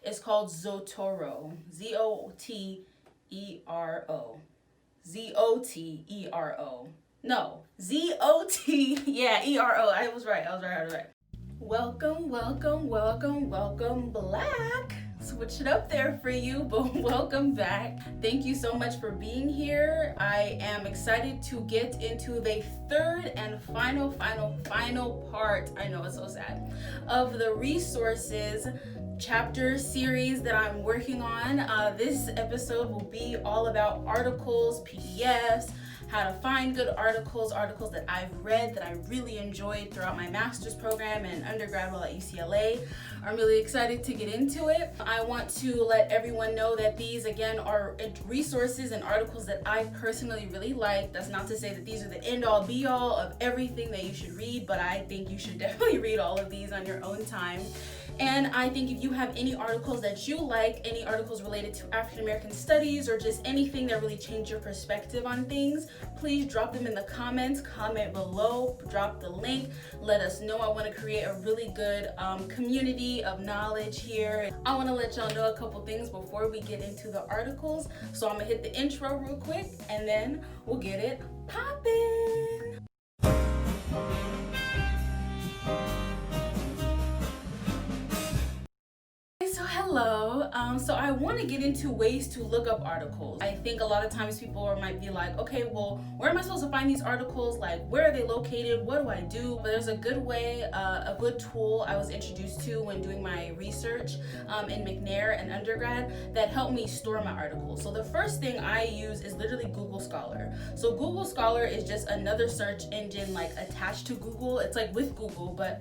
It's called Zotero. Zotero. Zotero. No, Zot. Yeah, ERO. I was right. Welcome, Black. Switch it up there for you, but welcome back. Thank you so much for being here. I am excited to get into the third and final part, I know it's so sad, of the resources chapter series that I'm working on. This episode will be all about articles, PDFs, how to find good articles that I've read that I really enjoyed throughout my master's program and undergrad while at UCLA. I'm really excited to get into it. I want to let everyone know that these, again, are resources and articles that I personally really like. That's not to say that these are the end-all be-all of everything that you should read, but I think you should definitely read all of these on your own time. And I think if you have any articles that you like, any articles related to African American studies, or just anything that really changed your perspective on things, please drop them in the comments, comment below, drop the link, let us know. I want to create a really good community of knowledge here. I want to let y'all know a couple things before we get into the articles. So I'm going to hit the intro real quick and then we'll get it poppin'. Hello. So I want to get into ways to look up articles. I think a lot of times people might be like, okay, well, where am I supposed to find these articles? Like, where are they located? What do I do? But there's a good way, a good tool I was introduced to when doing my research in McNair and undergrad that helped me store my articles. So the first thing I use is literally Google Scholar. So Google Scholar is just another search engine like attached to Google. It's like with Google, but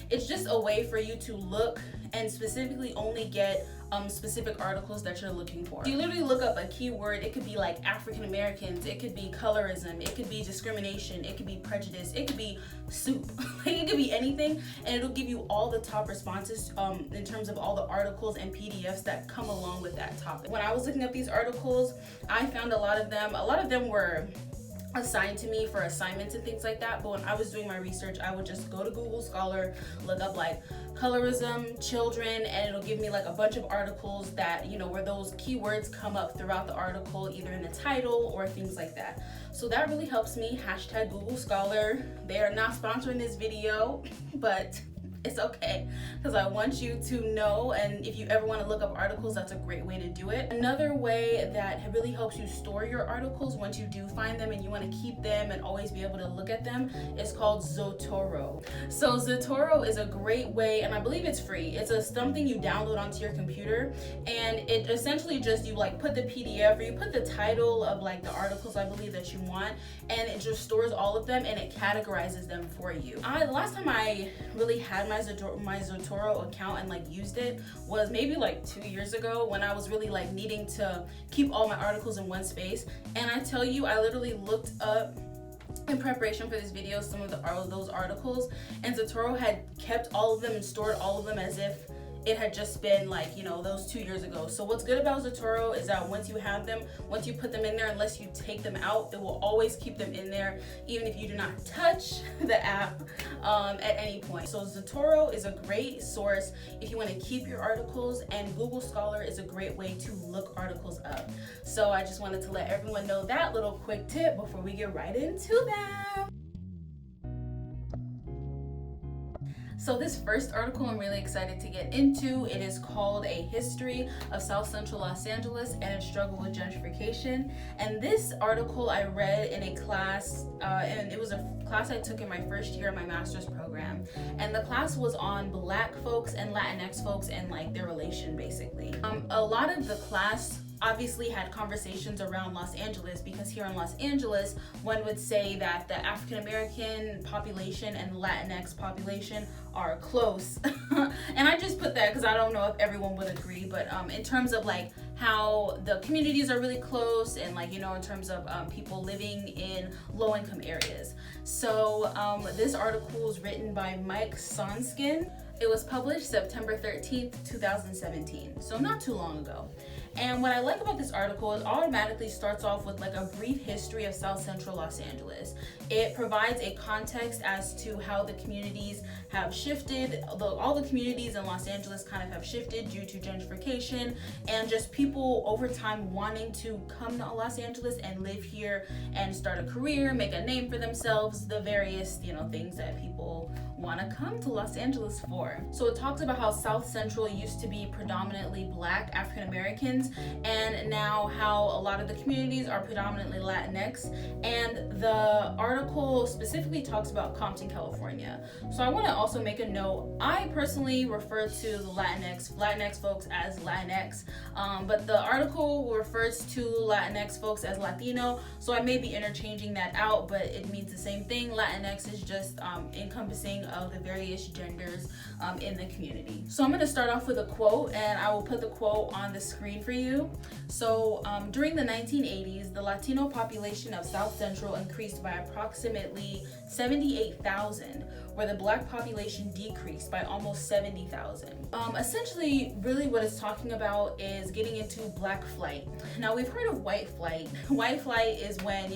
it's just a way for you to look and specifically only get specific articles that you're looking for. You literally look up a keyword. It could be like African Americans, it could be colorism, it could be discrimination, it could be prejudice, it could be soup. It could be anything, and it'll give you all the top responses in terms of all the articles and PDFs that come along with that topic. When I was looking up these articles, I found a lot of them were assigned to me for assignments and things like that, but when I was doing my research, I would just go to Google Scholar, look up like colorism, children, and it'll give me like a bunch of articles that, you know, where those keywords come up throughout the article, either in the title or things like that. So that really helps me. Hashtag Google Scholar. They are not sponsoring this video, but it's okay, because I want you to know, and if you ever want to look up articles, that's a great way to do it. Another way that really helps you store your articles once you do find them and you want to keep them and always be able to look at them is called Zotero. So Zotero is a great way, and I believe it's free. It's something you download onto your computer, and it essentially just, you like put the PDF or you put the title of like the articles I believe that you want, and it just stores all of them and it categorizes them for you. The last time I really had my Zotero account and like used it was maybe like 2 years ago, when I was really like needing to keep all my articles in one space. And I tell you, I literally looked up in preparation for this video some of those articles, and Zotero had kept all of them and stored all of them as if it had just been like, you know, those 2 years ago. So what's good about Zotero is that once you have them, once you put them in there, unless you take them out, it will always keep them in there, even if you do not touch the app at any point. So Zotero is a great source if you want to keep your articles, and Google Scholar is a great way to look articles up. So I just wanted to let everyone know that little quick tip before we get right into them. So this first article I'm really excited to get into. It is called A History of South Central Los Angeles and Its Struggle with Gentrification. And this article I read in a class, and it was a class I took in my first year of my master's program. And the class was on Black folks and Latinx folks and like their relation, basically. A lot of the class obviously had conversations around Los Angeles, because here in Los Angeles, one would say that the African American population and Latinx population are close. And I just put that because I don't know if everyone would agree, but in terms of like how the communities are really close, and like, you know, in terms of people living in low-income areas. So this article was written by Mike Sonskin. It was published September 13th, 2017, so not too long ago. And what I like about this article, it automatically starts off with like a brief history of South Central Los Angeles. It provides a context as to how the communities have shifted. All the communities in Los Angeles kind of have shifted due to gentrification and just people over time wanting to come to Los Angeles and live here and start a career, make a name for themselves, the various, things that people want to come to Los Angeles for. So it talks about how South Central used to be predominantly Black African Americans, and now how a lot of the communities are predominantly Latinx. And the article specifically talks about Compton, California. So I want to also make a note. I personally refer to the Latinx folks as Latinx, but the article refers to Latinx folks as Latino. So I may be interchanging that out, but it means the same thing. Latinx is just encompassing of the various genders in the community. So I'm going to start off with a quote, and I will put the quote on the screen for you. So during the 1980s, the Latino population of South Central increased by approximately 78,000, where the Black population decreased by almost 70,000. Essentially, really what it's talking about is getting into Black flight. Now, we've heard of white flight. White flight is when,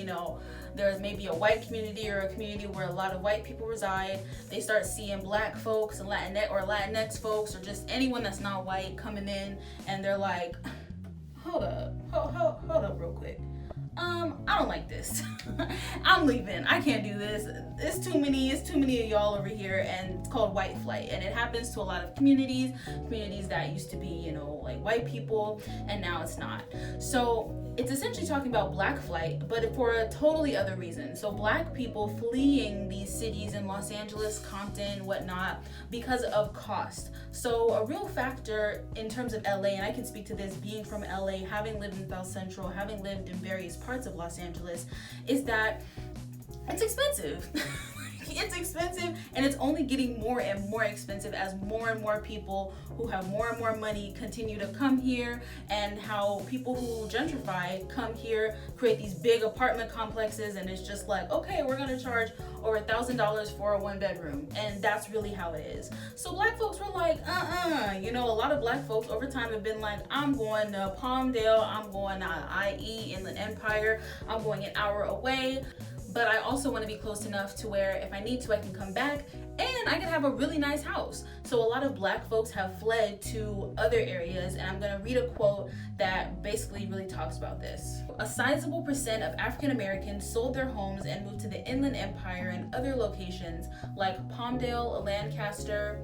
there's maybe a white community or a community where a lot of white people reside. They start seeing Black folks and Latinx folks or just anyone that's not white coming in, and they're like, hold up real quick. I don't like this. I'm leaving. I can't do this. It's too many of y'all over here, and it's called white flight. And it happens to a lot of communities that used to be, like white people, and now it's not. So it's essentially talking about Black flight, but for a totally other reason. So Black people fleeing these cities in Los Angeles, Compton, whatnot, because of cost. So a real factor in terms of LA, and I can speak to this being from LA, having lived in South Central, having lived in various parts of Los Angeles, is that it's expensive. It's expensive, and it's only getting more and more expensive as more and more people who have more and more money continue to come here, and how people who gentrify come here, create these big apartment complexes, and it's just like, okay, we're gonna charge over $1,000 for a 1-bedroom, and that's really how it is. So Black folks were like, a lot of Black folks over time have been like, I'm going to Palmdale, I'm going to IE, Inland Empire, I'm going an hour away. But I also want to be close enough to where if I need to, I can come back and I can have a really nice house. So a lot of Black folks have fled to other areas, and I'm going to read a quote that basically really talks about this. A sizable percent of African Americans sold their homes and moved to the Inland Empire and other locations like Palmdale, Lancaster,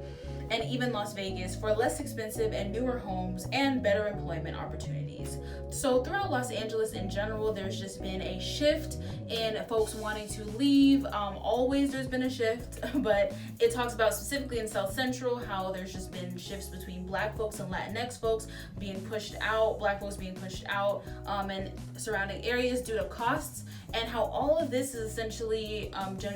and even Las Vegas for less expensive and newer homes and better employment opportunities. So throughout Los Angeles in general, there's just been a shift in folks wanting to leave. Always there's been a shift, but it talks about specifically in South Central how there's just been shifts between Black folks and Latinx folks being pushed out, Black folks being pushed out, and surrounding areas due to costs, and how all of this is essentially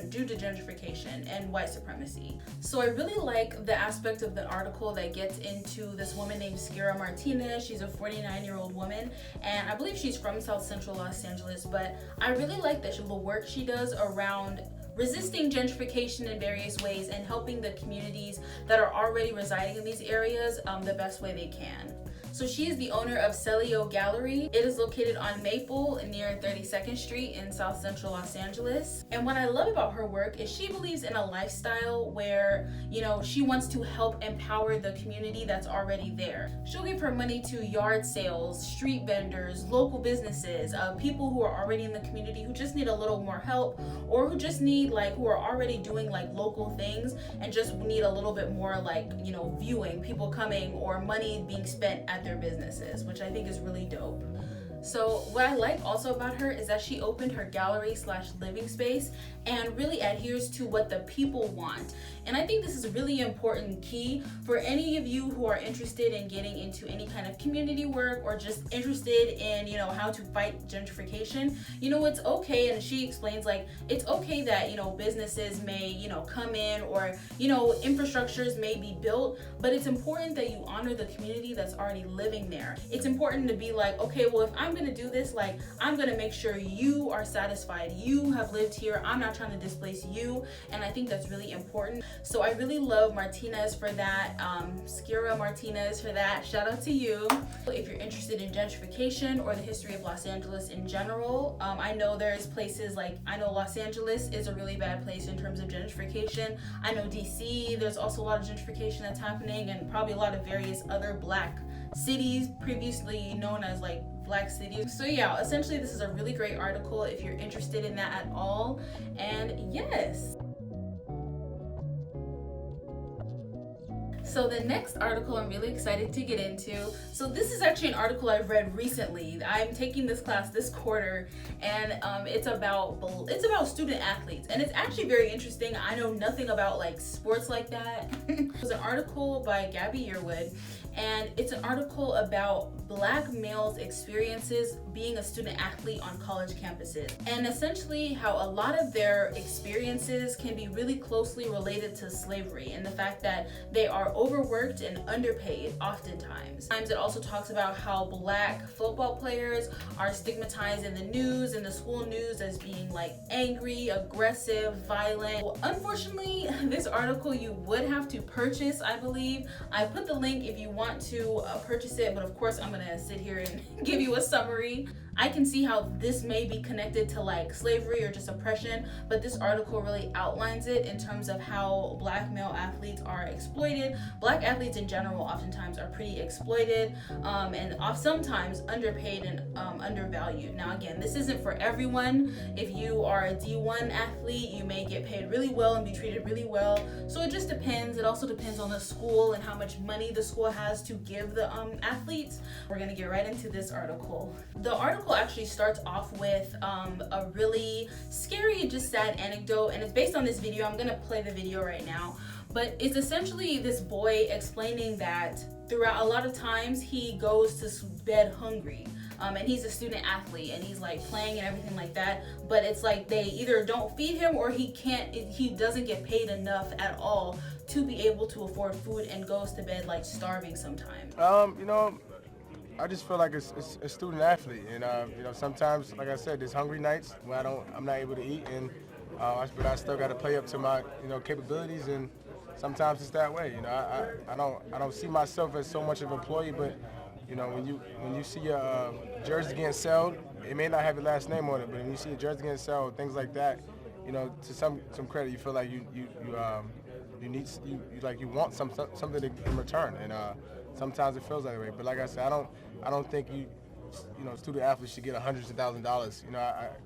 due to gentrification and white supremacy. So I really like the aspect of the article that gets into this woman named Skira Martinez. She's a 49-year-old woman, and I believe she's from South Central Los Angeles, but I really like the work she does around resisting gentrification in various ways and helping the communities that are already residing in these areas the best way they can. So she is the owner of Celio Gallery. It is located on Maple near 32nd Street in South Central Los Angeles. And what I love about her work is she believes in a lifestyle where, she wants to help empower the community that's already there. She'll give her money to yard sales, street vendors, local businesses, people who are already in the community who just need a little more help, or who just need who are already doing local things and just need a little bit more viewing, people coming, or money being spent at their businesses, which I think is really dope. So what I like also about her is that she opened her gallery/living space and really adheres to what the people want. And I think this is a really important key for any of you who are interested in getting into any kind of community work or just interested in, how to fight gentrification. It's okay, and she explains it's okay that, businesses may, come in, or, infrastructures may be built, but it's important that you honor the community that's already living there. It's important to be like, okay, well, if I'm I'm gonna do this, like, I'm gonna make sure you are satisfied. You have lived here. I'm not trying to displace you. And I think that's really important. So I really love Martinez for that. Skira Martinez for that. Shout out to you. If you're interested in gentrification or the history of Los Angeles in general, I know there's places like, I know Los Angeles is a really bad place in terms of gentrification. I know DC, there's also a lot of gentrification that's happening, and probably a lot of various other black cities previously known as like black cities. So yeah, essentially this is a really great article if you're interested in that at all. And yes. So the next article I'm really excited to get into. So this is actually an article I've read recently. I'm taking this class this quarter, and it's about student athletes, and it's actually very interesting. I know nothing about like sports like that. It was an article by Gabby Yearwood, and it's an article about Black males' experiences being a student athlete on college campuses, and essentially how a lot of their experiences can be really closely related to slavery and the fact that they are overworked and underpaid oftentimes. It also talks about how Black football players are stigmatized in the news, in the school news, as being like angry, aggressive, violent. Well, unfortunately, this article you would have to purchase, I believe. I put the link if you want to purchase it, but of course I'm gonna sit here and give you a summary. I can see how this may be connected to like slavery or just oppression, but this article really outlines it in terms of how Black male athletes are exploited. Black athletes in general oftentimes are pretty exploited, and sometimes underpaid and undervalued. Now again, this isn't for everyone. If you are a D1 athlete, you may get paid really well and be treated really well. So it just depends. It also depends on the school and how much money the school has to give the athletes. We're gonna get right into this article. The article actually starts off with a really scary, just sad anecdote, and it's based on this video. I'm gonna play the video right now, but it's essentially this boy explaining that throughout a lot of times he goes to bed hungry. And he's a student athlete and he's like playing and everything like that, but it's like they either don't feed him or he doesn't get paid enough at all to be able to afford food and goes to bed like starving sometimes. I just feel like it's a student athlete, and sometimes, like I said, there's hungry nights where I'm not able to eat, and but I still got to play up to my capabilities, and sometimes it's that way. I don't see myself as so much of an employee, but when you see a jersey getting sold, it may not have your last name on it, but when you see a jersey getting sold, things like that, to some credit, you feel like you want something in return, and sometimes it feels that way. But like I said, I don't think student athletes should get hundreds of thousands of dollars.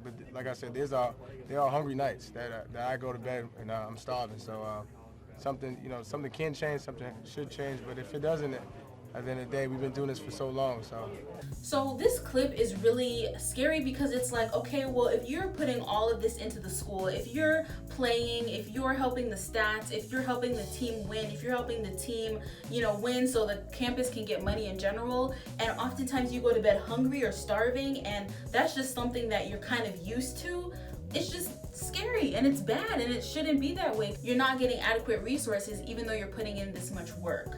But like I said, there are hungry nights that I go to bed and I'm starving. So something can change, something should change. But if it doesn't, at the end of the day, we've been doing this for so long. So this clip is really scary because it's like, okay, well, if you're putting all of this into the school, if you're playing, if you're helping the stats, if you're helping the team win, if you're helping the team, win so the campus can get money in general, and oftentimes you go to bed hungry or starving, and that's just something that you're kind of used to, it's just scary and it's bad and it shouldn't be that way. You're not getting adequate resources even though you're putting in this much work.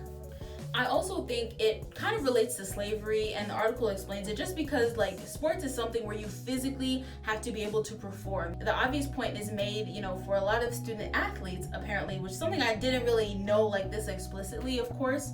I also think it kind of relates to slavery, and the article explains it just because like sports is something where you physically have to be able to perform. The obvious point is made, for a lot of student athletes apparently, which is something I didn't really know like this explicitly, of course.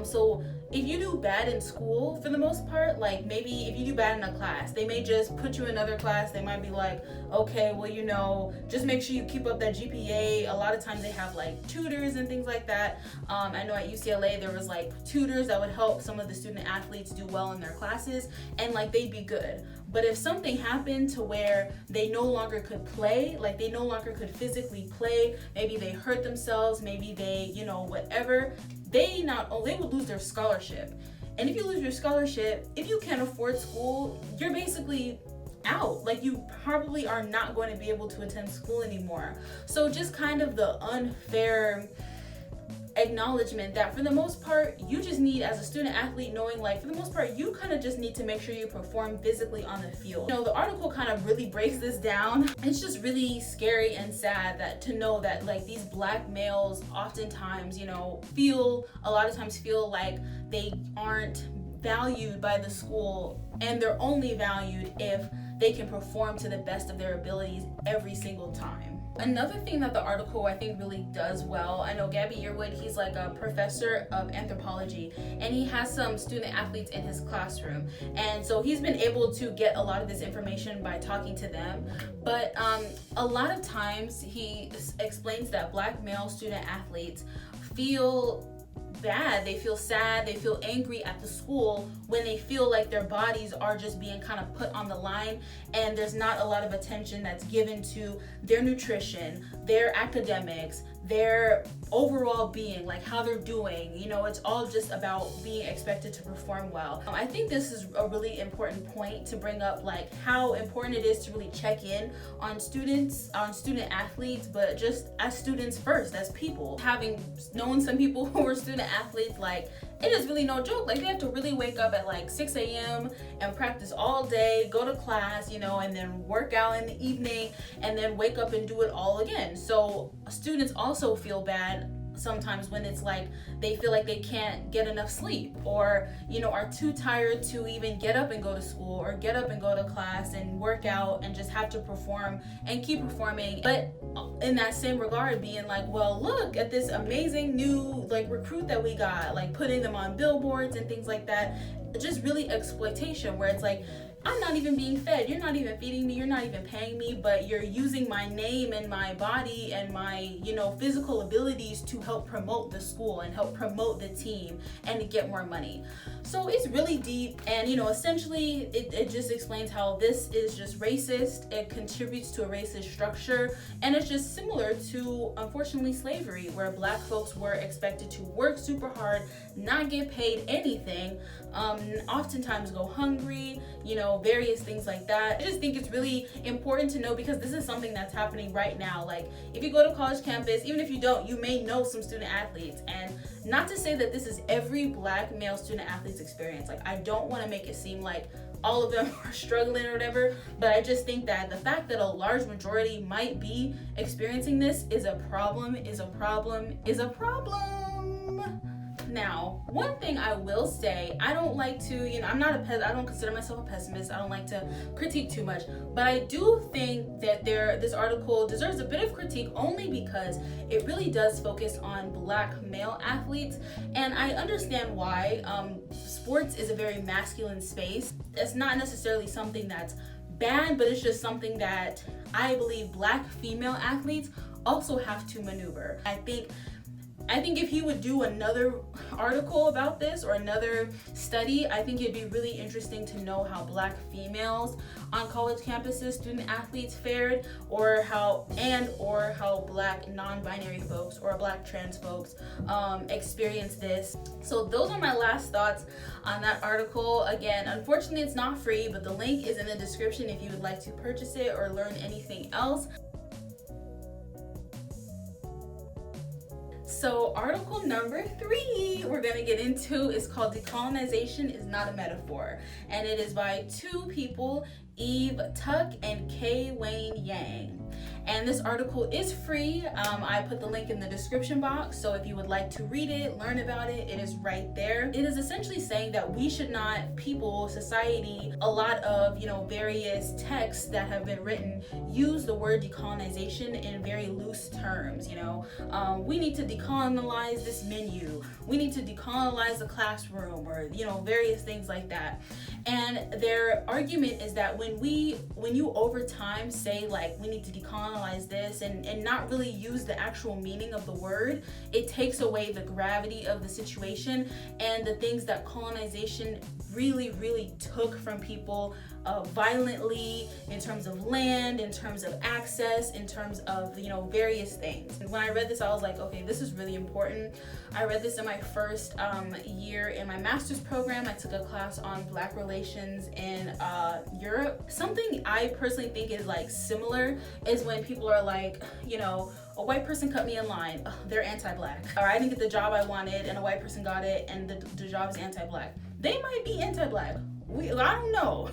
So if you do bad in school, for the most part, like maybe if you do bad in a class, they may just put you in another class. They might be like, okay, well, just make sure you keep up that GPA. A lot of times they have like tutors and things like that. I know at UCLA there was like tutors that would help some of the student athletes do well in their classes, and like they'd be good. But if something happened to where they no longer could play, like they no longer could physically play, maybe they hurt themselves, maybe they, whatever, they would lose their scholarship. And if you lose your scholarship, if you can't afford school, you're basically out. Like you probably are not going to be able to attend school anymore. So just kind of the unfair acknowledgement that for the most part you just need, as a student athlete, knowing like for the most part you kind of just need to make sure you perform physically on the field. The article kind of really breaks this down. It's just really scary and sad that to know that like these Black males oftentimes feel like they aren't valued by the school, and they're only valued if they can perform to the best of their abilities every single time. Another thing that the article I think really does well, I know Gabby Yearwood, he's like a professor of anthropology, and he has some student athletes in his classroom, and so he's been able to get a lot of this information by talking to them. But a lot of times he explains that Black male student athletes feel bad, they feel sad, they feel angry at the school when they feel like their bodies are just being kind of put on the line, and there's not a lot of attention that's given to their nutrition, their academics, their overall being, like how they're doing. You know, it's all just about being expected to perform well. I think this is a really important point to bring up, like how important it is to really check in on students, on student athletes, but just as students first, as people. Having known some people who were student athletes, like it is really no joke. Like they have to really wake up at like 6 a.m. and practice all day, go to class, you know, and then work out in the evening, and then wake up and do it all again. So students also feel bad sometimes when it's like they feel like they can't get enough sleep, or you know, are too tired to even get up and go to school, or get up and go to class and work out, and just have to perform and keep performing. But in that same regard, being like, well, look at this amazing new like recruit that we got, like putting them on billboards and things like that. Just really exploitation, where it's like, I'm not even being fed, you're not even feeding me, you're not even paying me, but you're using my name and my body and my, you know, physical abilities to help promote the school and help promote the team and to get more money. So it's really deep, and you know, essentially it just explains how this is just racist, it contributes to a racist structure, and it's just similar to, unfortunately, slavery, where Black folks were expected to work super hard, not get paid anything, oftentimes go hungry, you know, various things like that. I just think it's really important to know, because this is something that's happening right now. Like if you go to college campus, even if you don't, you may know some student athletes. And not to say that this is every Black male student athlete's experience. Like I don't want to make it seem like all of them are struggling or whatever, but I just think that the fact that a large majority might be experiencing this is a problem, is a problem, is a problem. Now, one thing I will say, I don't like to, you know, I don't consider myself a pessimist. I don't like to critique too much, but I do think that this article deserves a bit of critique, only because it really does focus on Black male athletes, and I understand why. Sports is a very masculine space. It's not necessarily something that's bad, but it's just something that I believe Black female athletes also have to maneuver. I think if he would do another article about this, or another study, I think it'd be really interesting to know how Black females on college campuses, student athletes fared, or how Black non-binary folks or Black trans folks experience this. So those are my last thoughts on that article. Again, unfortunately it's not free, but the link is in the description if you would like to purchase it or learn anything else. So article number 3 we're gonna get into is called Decolonization is Not a Metaphor, and it is by two people, Eve Tuck and K.Wayne.Yang. And this article is free. I put the link in the description box, so if you would like to read it, learn about it, it is right there. It is essentially saying that we should not, people, society, a lot of, you know, various texts that have been written use the word decolonization in very loose terms. You know, we need to decolonize this menu, we need to decolonize the classroom, or, you know, various things like that. And their argument is that when you over time say like we need to decolonize this and not really use the actual meaning of the word, it takes away the gravity of the situation and the things that colonization really took from people violently, in terms of land, in terms of access, in terms of, you know, various things. And when I read this, I was like, okay, this is really important. I read this in my first year in my master's program. I took a class on Black relations in Europe. Something I personally think is like similar is when people are like, you know, a white person cut me in line, they're anti-Black. Or I didn't get the job I wanted and a white person got it and the job is anti-Black. They might be anti-Black. I don't know.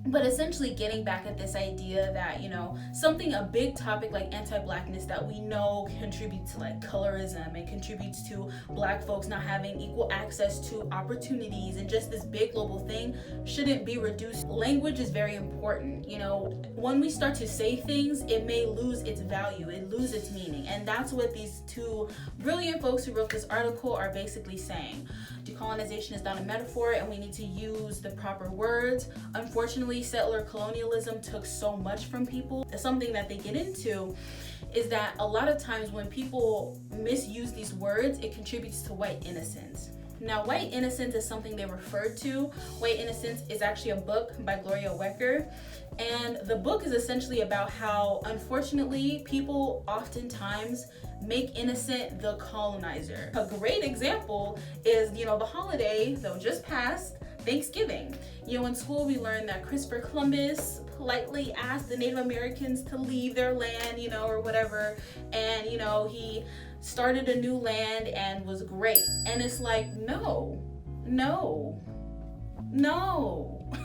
But essentially getting back at this idea that, you know, a big topic like anti-blackness that we know contributes to like colorism and contributes to black folks not having equal access to opportunities and just this big global thing shouldn't be reduced. Language is very important. You know, when we start to say things, it may lose its value, it loses its meaning. And that's what these two brilliant folks who wrote this article are basically saying. Decolonization is not a metaphor, and we need to use the proper words. Unfortunately, settler colonialism took so much from people. Something that they get into is that a lot of times when people misuse these words, it contributes to white innocence. Now, white innocence is something they referred to. White Innocence is actually a book by Gloria Wecker. And the book is essentially about how, unfortunately, people oftentimes make innocent the colonizer. A great example is, you know, the holiday that just passed, Thanksgiving. You know, in school we learned that Christopher Columbus politely asked the Native Americans to leave their land, you know, or whatever. And, you know, he started a new land and was great. And it's like, no.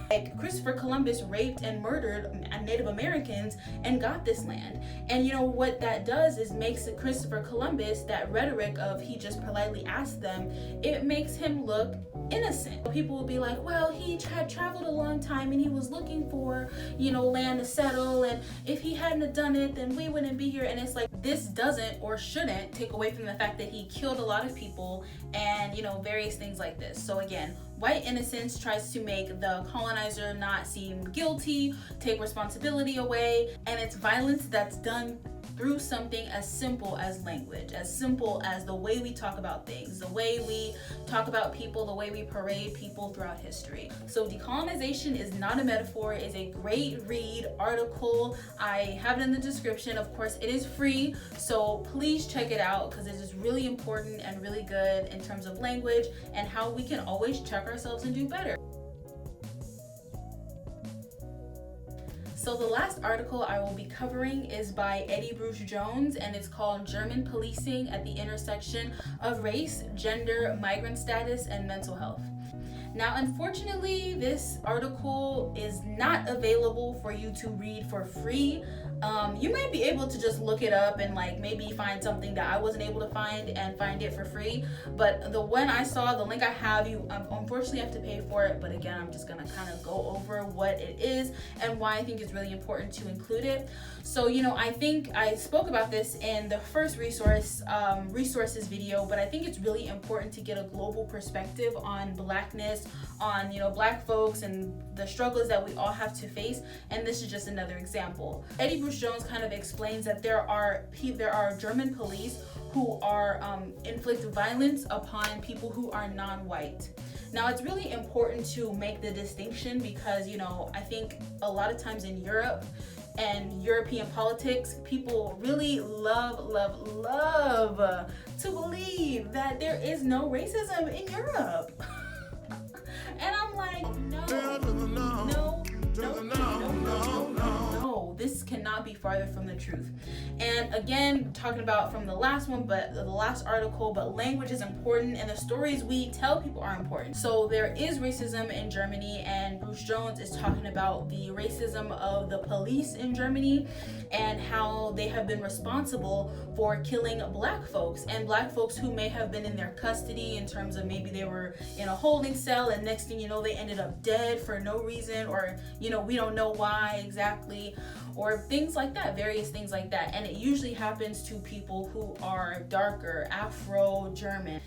Like, Christopher Columbus raped and murdered Native Americans and got this land. And you know what that does is makes it Christopher Columbus, that rhetoric of he just politely asked them, it makes him look innocent. People will be like, well, he had traveled a long time and he was looking for, you know, land to settle, and if he hadn't have done it, then we wouldn't be here. And it's like, this doesn't or shouldn't take away from the fact that he killed a lot of people and, you know, various things like this. So again, white innocence tries to make the colonizer not seem guilty, take responsibility away, and it's violence that's done through something as simple as language, as simple as the way we talk about things, the way we talk about people, the way we parade people throughout history. So Decolonization is not a metaphor. It's a great read article. I have it in the description. Of course, it is free, so please check it out because it is really important and really good in terms of language and how we can always check ourselves and do better. So the last article I will be covering is by Eddie Bruce Jones, and it's called German Policing at the Intersection of Race, Gender, Migrant Status, and Mental Health. Now, unfortunately, this article is not available for you to read for free. You might be able to just look it up and like maybe find something that I wasn't able to find and find it for free. But the one I saw, the link I have, you unfortunately have to pay for it. But again, I'm just gonna kind of go over what it is and why I think it's really important to include it. So, you know, I think I spoke about this in the first resources video, but I think it's really important to get a global perspective on Blackness, on, you know, Black folks and the struggles that we all have to face. And this is just another example. Eddie Bruce Jones kind of explains that there are German police who are inflict violence upon people who are non-white. Now, it's really important to make the distinction because, you know, I think a lot of times in Europe and European politics, people really love to believe that there is no racism in Europe. And I'm like, no, this cannot be farther from the truth. And again, talking about from the last one, but the last article, but language is important and the stories we tell people are important. So there is racism in Germany, and Bruce Jones is talking about the racism of the police in Germany and how they have been responsible for killing Black folks and Black folks who may have been in their custody in terms of maybe they were in a holding cell and next thing you know, they ended up dead for no reason, or, you know, we don't know why exactly, or things like that, various things like that. And it usually happens to people who are darker, Afro-German.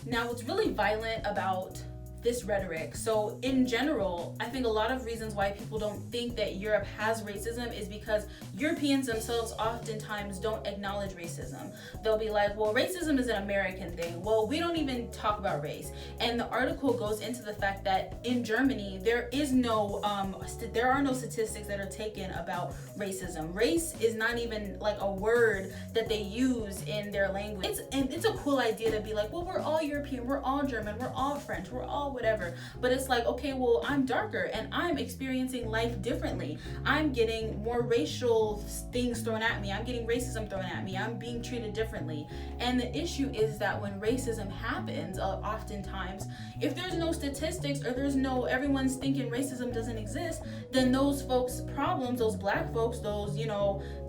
Now, what's really violent about this rhetoric, so in general, I think a lot of reasons why people don't think that Europe has racism is because Europeans themselves oftentimes don't acknowledge racism. They'll be like, well, racism is an American thing. Well, we don't even talk about race. And the article goes into the fact that in Germany, there are no statistics that are taken about racism. Race is not even like a word that they use in their language. It's a cool idea to be like, well, we're all European, we're all German, we're all French, we're all oh, whatever. But it's like, okay, well, I'm darker and I'm experiencing life differently. I'm getting more racial things thrown at me. I'm getting racism thrown at me. I'm being treated differently. And the issue is that when racism happens, oftentimes, if there's no statistics or there's no, everyone's thinking racism doesn't exist, then those folks' problems, those black folks, those,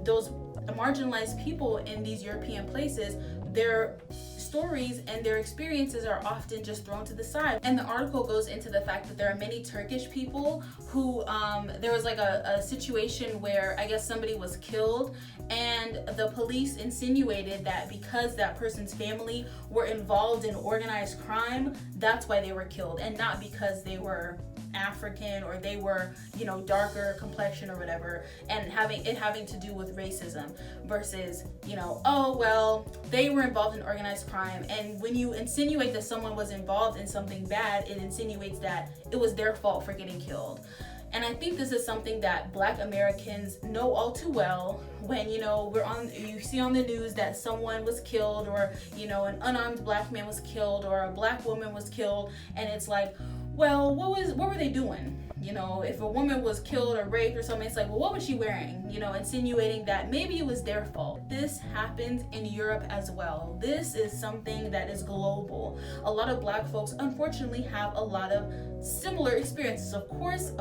those marginalized people in these European places, their stories and their experiences are often just thrown to the side. And the article goes into the fact that there are many Turkish people who, there was like a situation where I guess somebody was killed, and the police insinuated that because that person's family were involved in organized crime, that's why they were killed, and not because they were African or they were, darker complexion or whatever, and having to do with racism versus, oh, well, they were involved in organized crime. And when you insinuate that someone was involved in something bad, it insinuates that it was their fault for getting killed. And I think this is something that Black Americans know all too well. When, you see on the news that someone was killed, or, an unarmed Black man was killed, or a Black woman was killed, and it's like, well, what were they doing? If a woman was killed or raped or something, it's like, well, what was she wearing? Insinuating that maybe it was their fault. This happens in Europe as well. This is something that is global. A lot of Black folks, unfortunately, have a lot of similar experiences. Of course,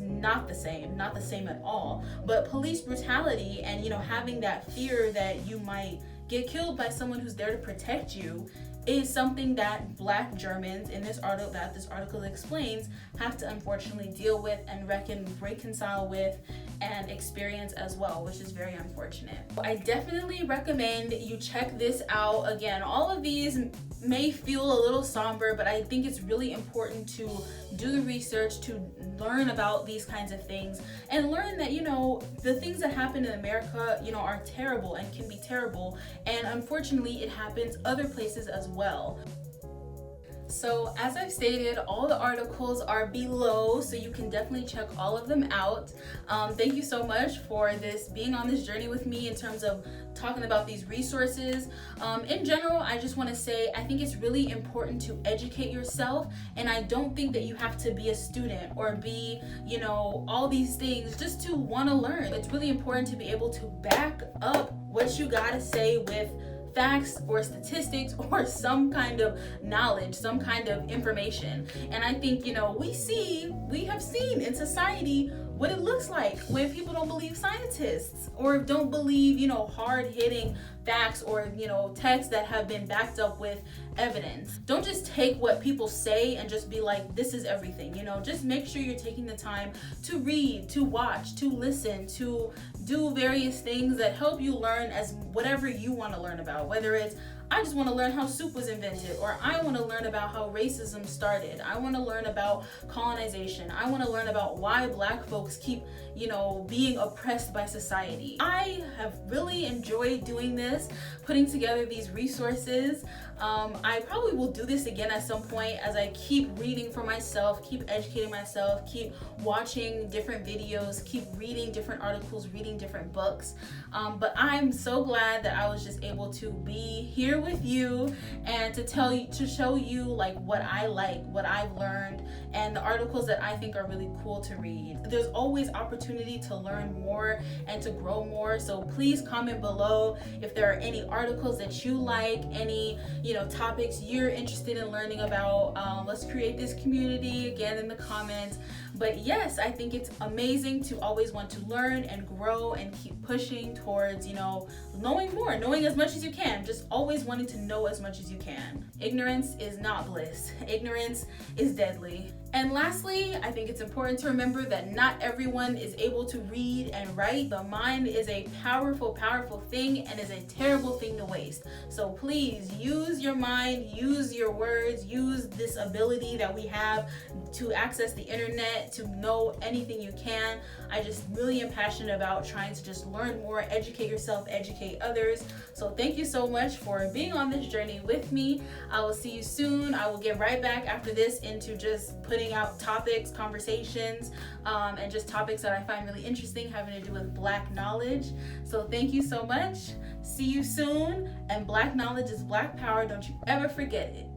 not the same at all. But police brutality and, having that fear that you might get killed by someone who's there to protect you is something that Black Germans in this article explains have to unfortunately deal with and reconcile with and experience as well, which is very unfortunate. I definitely recommend you check this out. Again, all of these may feel a little somber, but I think it's really important to do the research, to learn about these kinds of things, and learn that, the things that happen in America, are terrible and can be terrible, and unfortunately it happens other places as well. So as I've stated, all the articles are below, so you can definitely check all of them out. Thank you so much for being on this journey with me in terms of talking about these resources. In general, I just want to say, I think it's really important to educate yourself, and I don't think that you have to be a student or be, all these things just to want to learn. It's really important to be able to back up what you gotta say with facts or statistics or some kind of knowledge, some kind of information. And I think, we have seen in society what it looks like when people don't believe scientists or don't believe, hard-hitting facts or, texts that have been backed up with evidence. Don't just take what people say and just be like, this is everything, just make sure you're taking the time to read, to watch, to listen, to do various things that help you learn as whatever you want to learn about, whether it's I just want to learn how soup was invented, or I want to learn about how racism started. I want to learn about colonization. I want to learn about why Black folks keep, being oppressed by society. I have really enjoyed doing this, putting together these resources. I probably will do this again at some point as I keep reading for myself, keep educating myself, keep watching different videos, keep reading different articles, reading different books. But I'm so glad that I was just able to be here with you and to show you what I like, what I've learned, and the articles that I think are really cool to read. There's always opportunity to learn more and to grow more. So please comment below if there are any articles that you like, any topics you're interested in learning about. Let's create this community again in the comments. But yes, I think it's amazing to always want to learn and grow and keep pushing towards, knowing more, knowing as much as you can, just always wanting to know as much as you can. Ignorance is not bliss. Ignorance is deadly. And lastly, I think it's important to remember that not everyone is able to read and write. The mind is a powerful, powerful thing and is a terrible thing to waste. So please use your mind, use your words, use this ability that we have to access the internet, to know anything you can. I just really am passionate about trying to just learn more, educate yourself, educate others. So thank you so much for being on this journey with me. I will see you soon. I will get right back after this into just putting out topics, conversations, and just topics that I find really interesting having to do with Black knowledge. So thank you so much. See you soon. And Black knowledge is Black power. Don't you ever forget it.